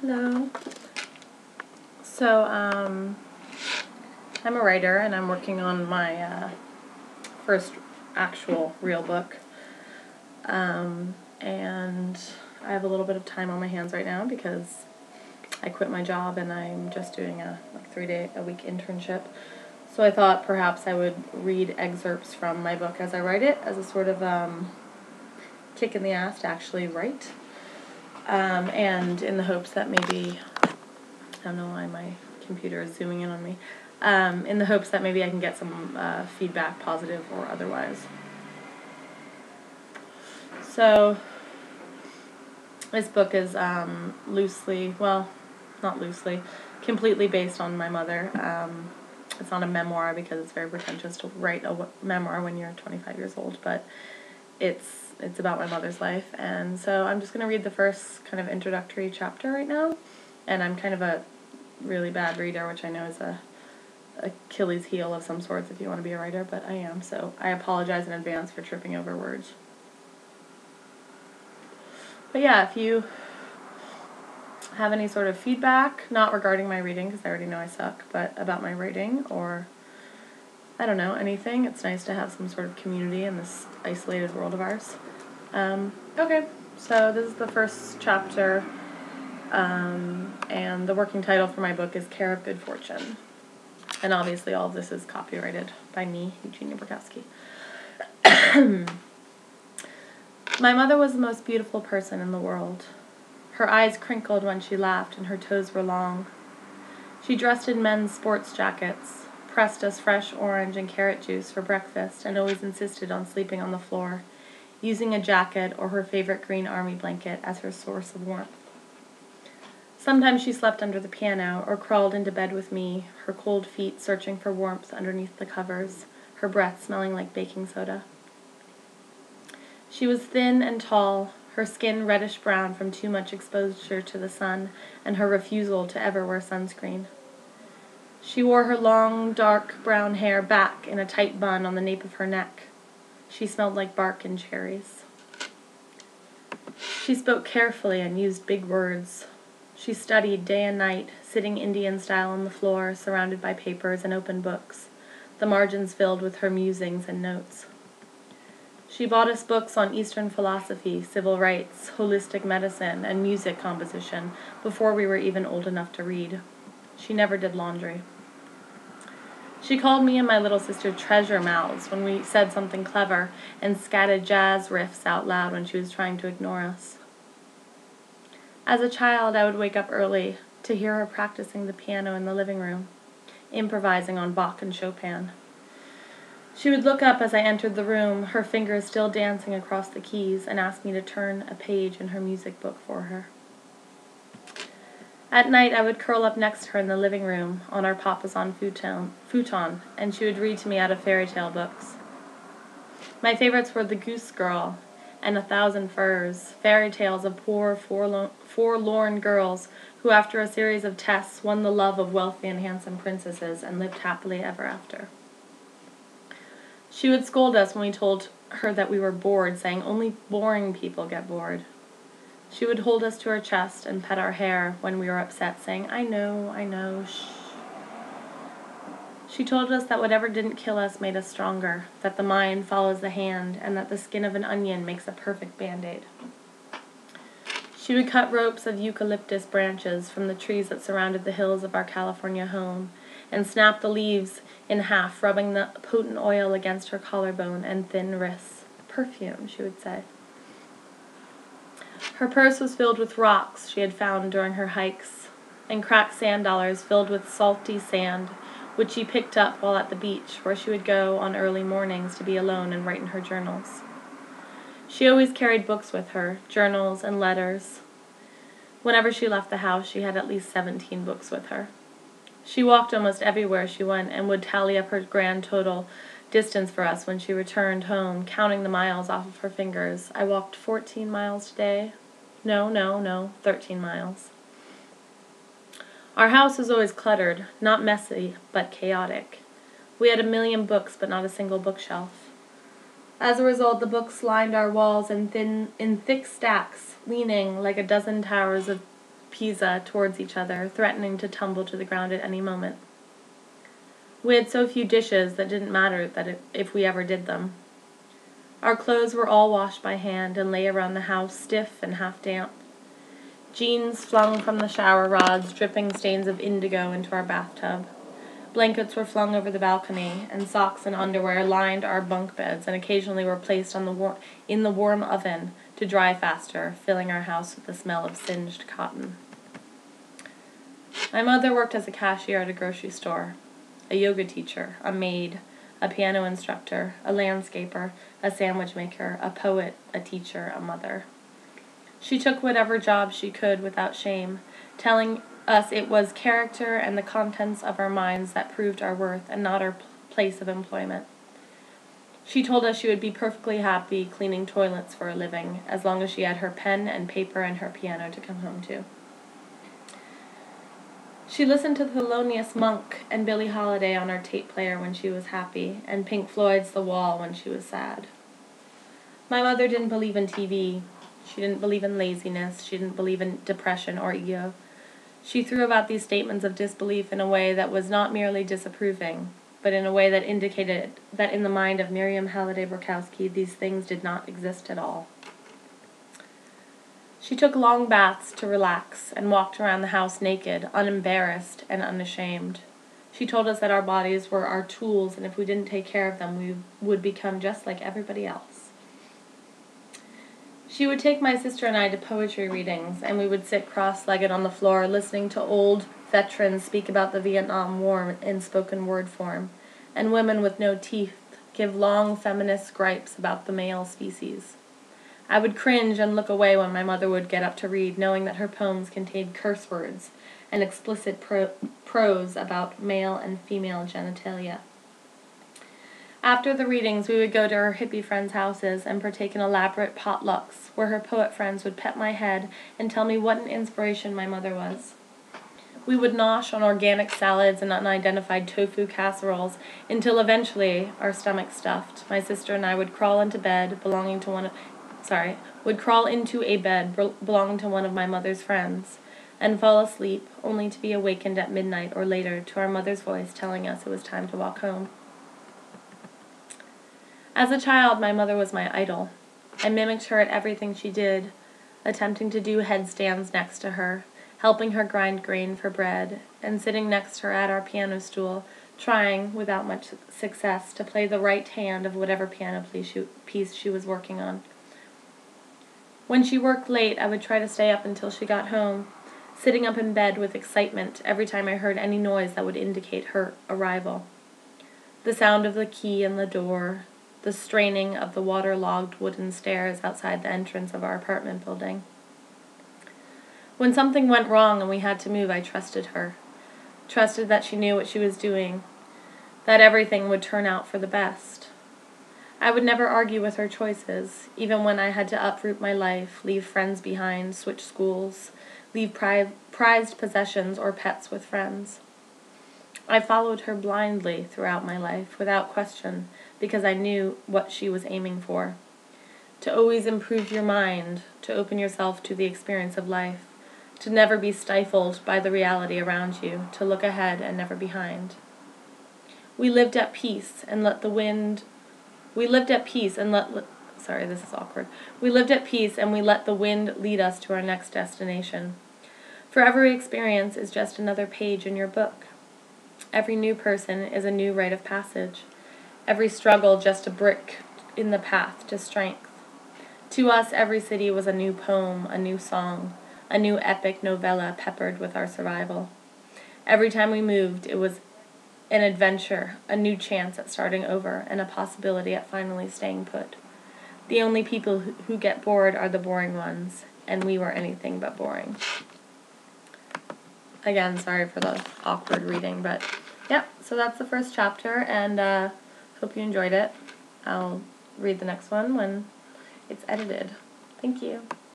Hello. So, I'm a writer, and I'm working on my first actual real book. And I have a little bit of time on my hands right now because I quit my job and I'm just doing a 3-day-a-week internship. So I thought perhaps I would read excerpts from my book as I write it as a sort of kick in the ass to actually write. And in the hopes that maybe, I don't know why my computer is zooming in on me, in the hopes that maybe I can get some feedback, positive or otherwise. So this book is completely based on my mother. It's not a memoir because it's very pretentious to write a memoir when you're 25 years old, but it's about my mother's life. And so I'm just going to read the first kind of introductory chapter right now. And I'm kind of a really bad reader, which I know is a Achilles heel of some sorts if you want to be a writer, but I am. So I apologize in advance for tripping over words. But yeah, if you have any sort of feedback, not regarding my reading, because I already know I suck, but about my writing, or I don't know, anything, it's nice to have some sort of community in this isolated world of ours. Okay, so this is the first chapter, and the working title for my book is Care of Good Fortune. And obviously all of this is copyrighted by me, Eugenia Borkowski. My mother was the most beautiful person in the world. Her eyes crinkled when she laughed, and her toes were long. She dressed in men's sports jackets, pressed us fresh orange and carrot juice for breakfast, and always insisted on sleeping on the floor, using a jacket or her favorite green army blanket as her source of warmth. Sometimes she slept under the piano or crawled into bed with me, her cold feet searching for warmth underneath the covers, her breath smelling like baking soda. She was thin and tall, her skin reddish-brown from too much exposure to the sun and her refusal to ever wear sunscreen. She wore her long, dark brown hair back in a tight bun on the nape of her neck. She smelled like bark and cherries. She spoke carefully and used big words. She studied day and night, sitting Indian-style on the floor, surrounded by papers and open books, the margins filled with her musings and notes. She bought us books on Eastern philosophy, civil rights, holistic medicine, and music composition before we were even old enough to read. She never did laundry. She called me and my little sister treasure mouths when we said something clever and scattered jazz riffs out loud when she was trying to ignore us. As a child, I would wake up early to hear her practicing the piano in the living room, improvising on Bach and Chopin. She would look up as I entered the room, her fingers still dancing across the keys, and ask me to turn a page in her music book for her. At night, I would curl up next to her in the living room on our papasan futon, and she would read to me out of fairy tale books. My favorites were The Goose Girl and 1,000 Furs, fairy tales of poor, forlorn girls who, after a series of tests, won the love of wealthy and handsome princesses and lived happily ever after. She would scold us when we told her that we were bored, saying only boring people get bored. She would hold us to her chest and pet our hair when we were upset, saying, I know, shh. She told us that whatever didn't kill us made us stronger, that the mind follows the hand, and that the skin of an onion makes a perfect Band-Aid. She would cut ropes of eucalyptus branches from the trees that surrounded the hills of our California home, and snap the leaves in half, rubbing the potent oil against her collarbone and thin wrists. Perfume, she would say. Her purse was filled with rocks she had found during her hikes, and cracked sand dollars filled with salty sand, which she picked up while at the beach, where she would go on early mornings to be alone and write in her journals. She always carried books with her, journals and letters. Whenever she left the house, she had at least 17 books with her. She walked almost everywhere she went and would tally up her grand total distance for us when she returned home, counting the miles off of her fingers. I walked 14 miles today. No, 13 miles. Our house was always cluttered, not messy, but chaotic. We had 1,000,000 books, but not a single bookshelf. As a result, the books lined our walls in thick stacks, leaning like a dozen towers of Pisa towards each other, threatening to tumble to the ground at any moment. We had so few dishes that didn't matter if we ever did them. Our clothes were all washed by hand and lay around the house stiff and half damp. Jeans flung from the shower rods, dripping stains of indigo into our bathtub. Blankets were flung over the balcony, and socks and underwear lined our bunk beds and occasionally were placed in the warm oven to dry faster, filling our house with the smell of singed cotton. My mother worked as a cashier at a grocery store, a yoga teacher, a maid, a piano instructor, a landscaper, a sandwich maker, a poet, a teacher, a mother. She took whatever job she could without shame, telling us it was character and the contents of our minds that proved our worth and not our place of employment. She told us she would be perfectly happy cleaning toilets for a living, as long as she had her pen and paper and her piano to come home to. She listened to Thelonious Monk and Billie Holiday on her tape player when she was happy, and Pink Floyd's The Wall when she was sad. My mother didn't believe in TV. She didn't believe in laziness. She didn't believe in depression or ego. She threw about these statements of disbelief in a way that was not merely disapproving, but in a way that indicated that in the mind of Miriam Halliday Borkowski, these things did not exist at all. She took long baths to relax and walked around the house naked, unembarrassed and unashamed. She told us that our bodies were our tools, and if we didn't take care of them, we would become just like everybody else. She would take my sister and I to poetry readings, and we would sit cross-legged on the floor listening to old veterans speak about the Vietnam War in spoken word form, and women with no teeth give long feminist gripes about the male species. I would cringe and look away when my mother would get up to read, knowing that her poems contained curse words and explicit prose about male and female genitalia. After the readings, we would go to her hippie friends' houses and partake in elaborate potlucks, where her poet friends would pet my head and tell me what an inspiration my mother was. We would nosh on organic salads and unidentified tofu casseroles until eventually, our stomachs stuffed, my sister and I would crawl into a bed belonging to one of my mother's friends and fall asleep, only to be awakened at midnight or later to our mother's voice telling us it was time to walk home. As a child, my mother was my idol. I mimicked her at everything she did, attempting to do headstands next to her, helping her grind grain for bread, and sitting next to her at our piano stool, trying, without much success, to play the right hand of whatever piano piece she was working on. When she worked late, I would try to stay up until she got home, sitting up in bed with excitement every time I heard any noise that would indicate her arrival. The sound of the key in the door, the straining of the waterlogged wooden stairs outside the entrance of our apartment building. When something went wrong and we had to move, I trusted her. Trusted that she knew what she was doing, that everything would turn out for the best. I would never argue with her choices, even when I had to uproot my life, leave friends behind, switch schools, leave prized possessions or pets with friends. I followed her blindly throughout my life, without question, because I knew what she was aiming for. To always improve your mind, to open yourself to the experience of life, to never be stifled by the reality around you, to look ahead and never behind. We lived at peace and let the wind lead us to our next destination. For every experience is just another page in your book. Every new person is a new rite of passage. Every struggle just a brick in the path to strength. To us, every city was a new poem, a new song, a new epic novella peppered with our survival. Every time we moved, it was an adventure, a new chance at starting over, and a possibility at finally staying put. The only people who get bored are the boring ones, and we were anything but boring. Again, sorry for the awkward reading, but yeah, so that's the first chapter, and hope you enjoyed it. I'll read the next one when it's edited. Thank you.